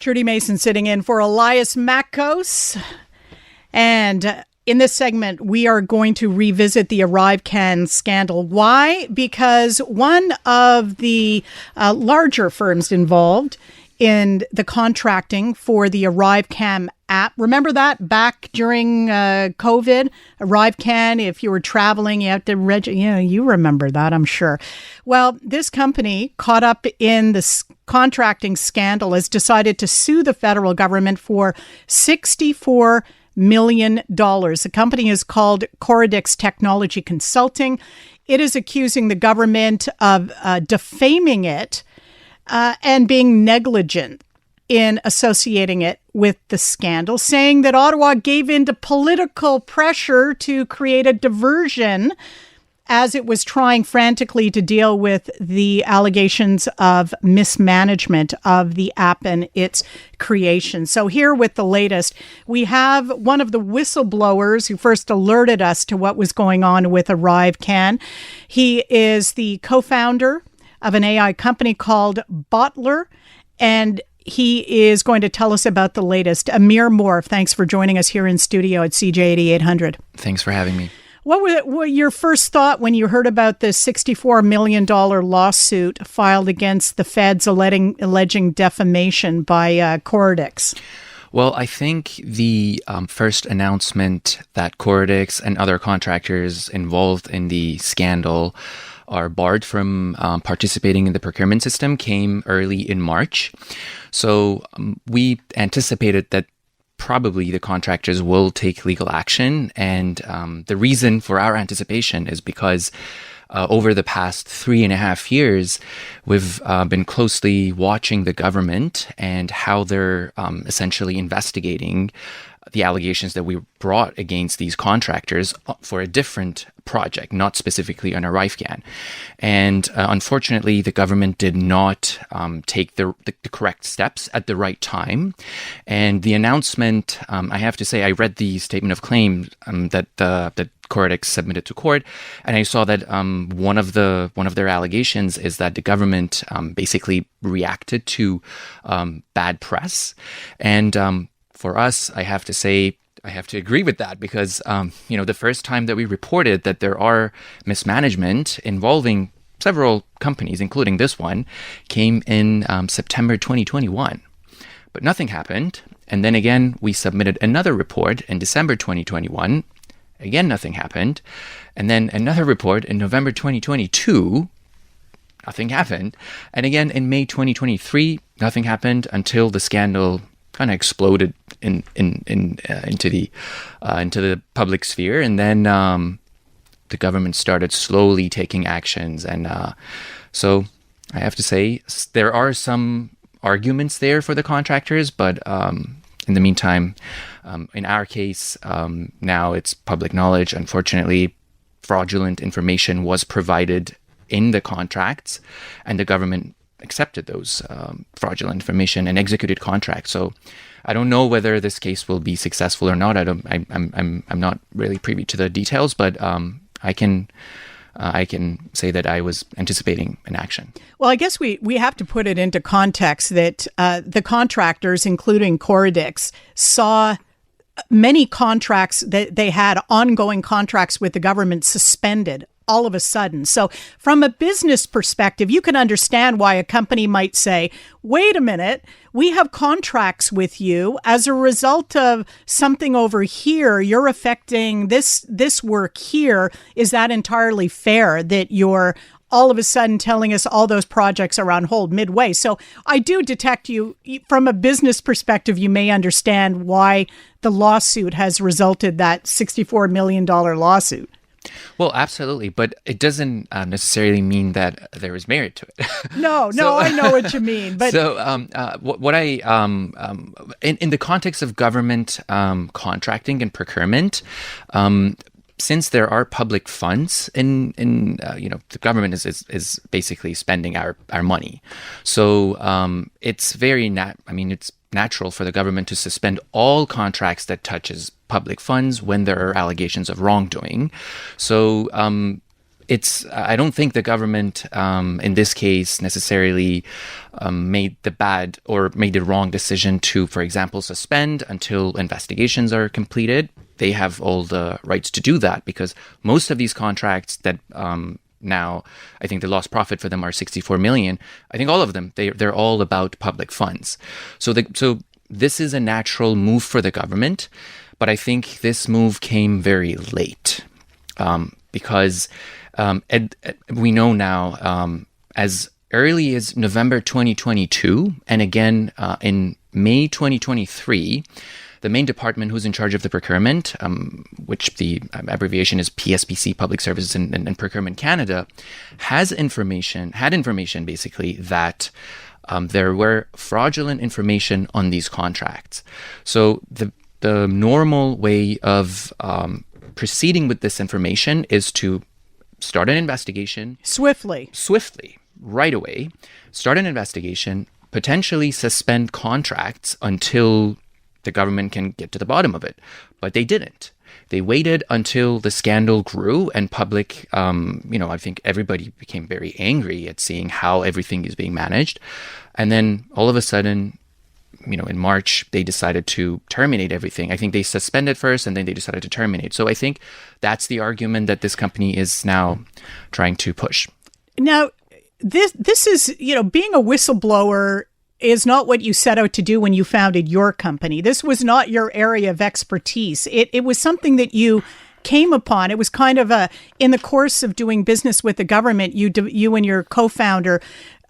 Trudie Mason sitting in for Elias Makos. And in this segment, we are going to revisit the ArriveCan scandal. Why? Because one of the larger firms involved in the contracting for the ArriveCan app. Remember that back during COVID? ArriveCan, if you were traveling, you have to register. Yeah, you remember that, I'm sure. Well, this company caught up in this contracting scandal has decided to sue the federal government for $64 million. The company is called Corridix Technology Consulting. It is accusing the government of defaming it and being negligent in associating it with the scandal, saying that Ottawa gave in to political pressure to create a diversion as it was trying frantically to deal with the allegations of mismanagement of the app and its creation. So here with the latest, we have one of the whistleblowers who first alerted us to what was going on with ArriveCan. He is the co-founder of an AI company called Botler, and he is going to tell us about the latest. Amir Morv, thanks for joining us here in studio at CJ 8800. Thanks for having me. What were your first thought when you heard about the $64 million lawsuit filed against the feds alleging defamation by Corridix? Well, I think the first announcement that Corridix and other contractors involved in the scandal are barred from participating in the procurement system came early in March. So we anticipated that probably the contractors will take legal action. And the reason for our anticipation is because over the past 3.5 years, we've been closely watching the government and how they're essentially investigating the allegations that we brought against these contractors for a different project, not specifically on ArriveCan. And unfortunately, the government did not take the correct steps at the right time. And the announcement, I have to say, I read the statement of claim that Corridix submitted to court, and I saw that one of their allegations is that the government basically reacted to bad press. And for us, I have to say, I have to agree with that because, the first time that we reported that there are mismanagement involving several companies, including this one, came in September 2021. But nothing happened. And then again, we submitted another report in December 2021. Again, nothing happened. And then another report in November 2022. Nothing happened. And again, in May 2023, nothing happened until the scandal kind of exploded into the public sphere, and then the government started slowly taking actions. And so I have to say there are some arguments there for the contractors, but in the meantime, in our case, now it's public knowledge. Unfortunately, fraudulent information was provided in the contracts, and the government accepted those fraudulent information and executed contracts. So I don't know whether this case will be successful or not. I'm not really privy to the details, but I can say that I was anticipating an action. Well, I guess we have to put it into context that the contractors, including Corridix, saw many contracts that they had ongoing contracts with the government suspended all of a sudden. So from a business perspective, you can understand why a company might say, wait a minute, we have contracts with you. As a result of something over here, you're affecting this work here. Is that entirely fair that you're all of a sudden telling us all those projects are on hold midway? So I do detect you from a business perspective. You may understand why the lawsuit has resulted that $64 million lawsuit. Well, absolutely, but it doesn't necessarily mean that there is merit to it. No, I know what you mean. But so, what I in the context of government contracting and procurement, since there are public funds in the government is basically spending our money, so it's very it's natural for the government to suspend all contracts that touches public funds when there are allegations of wrongdoing. So I don't think the government in this case necessarily made the wrong decision to, for example, suspend until investigations are completed. They have all the rights to do that because most of these contracts that now I think the lost profit for them are 64 million. I think all of them, they're all about public funds. So this is a natural move for the government, but I think this move came very late because we know now as early as November 2022 and again in May 2023, the main department who's in charge of the procurement, which the abbreviation is PSPC, Public Services and Procurement Canada, had information basically that there were fraudulent information on these contracts. So the normal way of proceeding with this information is to start an investigation swiftly, right away. Start an investigation, potentially suspend contracts until the government can get to the bottom of it. But they didn't. They waited until the scandal grew and public, I think everybody became very angry at seeing how everything is being managed. And then all of a sudden, in March, they decided to terminate everything. I think they suspended first and then they decided to terminate. So I think that's the argument that this company is now trying to push. Now, this is, being a whistleblower is not what you set out to do when you founded your company. This was not your area of expertise. It was something that you came upon. It was kind of in the course of doing business with the government, you and your co-founder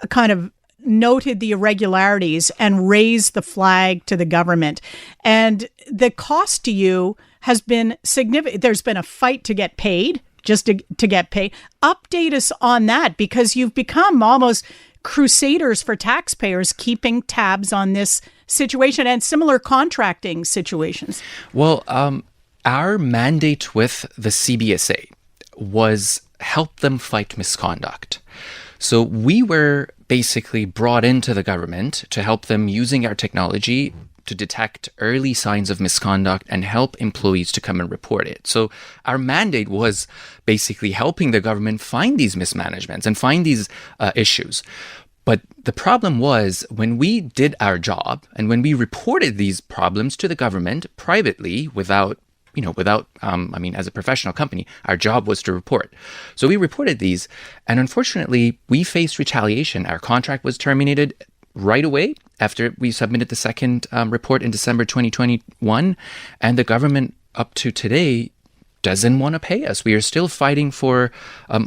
kind of noted the irregularities and raised the flag to the government. And the cost to you has been significant. There's been a fight to get paid, just to get paid. Update us on that, because you've become almost crusaders for taxpayers keeping tabs on this situation and similar contracting situations. Well, our mandate with the CBSA was help them fight misconduct. So we were basically brought into the government to help them using our technology to detect early signs of misconduct and help employees to come and report it. So our mandate was basically helping the government find these mismanagements and find these issues. But the problem was when we did our job and when we reported these problems to the government privately without as a professional company, our job was to report. So we reported these, and unfortunately, we faced retaliation. Our contract was terminated right away after we submitted the second report in December 2021, and the government up to today doesn't want to pay us. We are still fighting for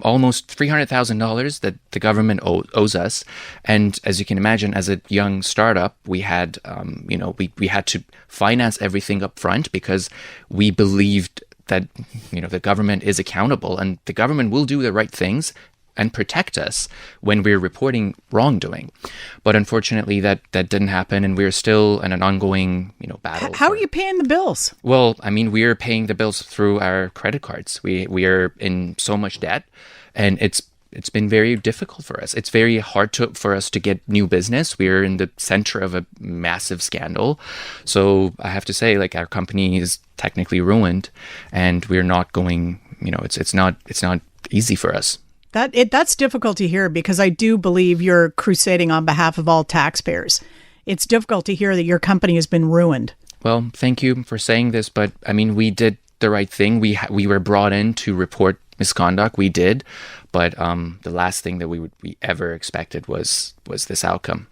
almost $300,000 that the government owes us. And as you can imagine, as a young startup, we had, we had to finance everything up front because we believed that, the government is accountable and the government will do the right things and protect us when we're reporting wrongdoing. But unfortunately, that didn't happen, and we're still in an ongoing, battle. How are you paying the bills? Well, we're paying the bills through our credit cards. We are in so much debt, and it's been very difficult for us. It's very hard for us to get new business. We're in the center of a massive scandal. So I have to say, our company is technically ruined, and we're not going, it's not easy for us. That's difficult to hear, because I do believe you're crusading on behalf of all taxpayers. It's difficult to hear that your company has been ruined. Well, thank you for saying this, but we did the right thing. We were brought in to report misconduct. We did, but the last thing that we ever expected was this outcome.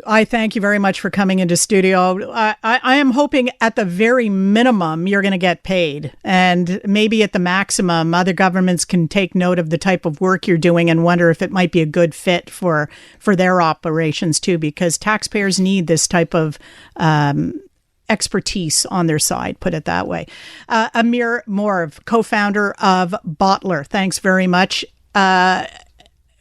I thank you very much for coming into studio. I am hoping at the very minimum you're going to get paid, and maybe at the maximum other governments can take note of the type of work you're doing and wonder if it might be a good fit for their operations too, because taxpayers need this type of expertise on their side, put it that way. Amir Morv, co-founder of Botler, thanks very much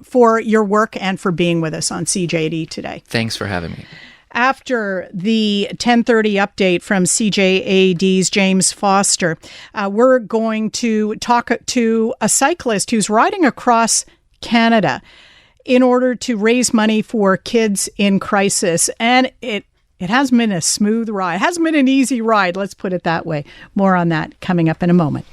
for your work and for being with us on CJAD today. Thanks for having me. After the 10:30 update from CJAD's James Foster, we're going to talk to a cyclist who's riding across Canada in order to raise money for kids in crisis. And it hasn't been a smooth ride. It hasn't been an easy ride, let's put it that way. More on that coming up in a moment.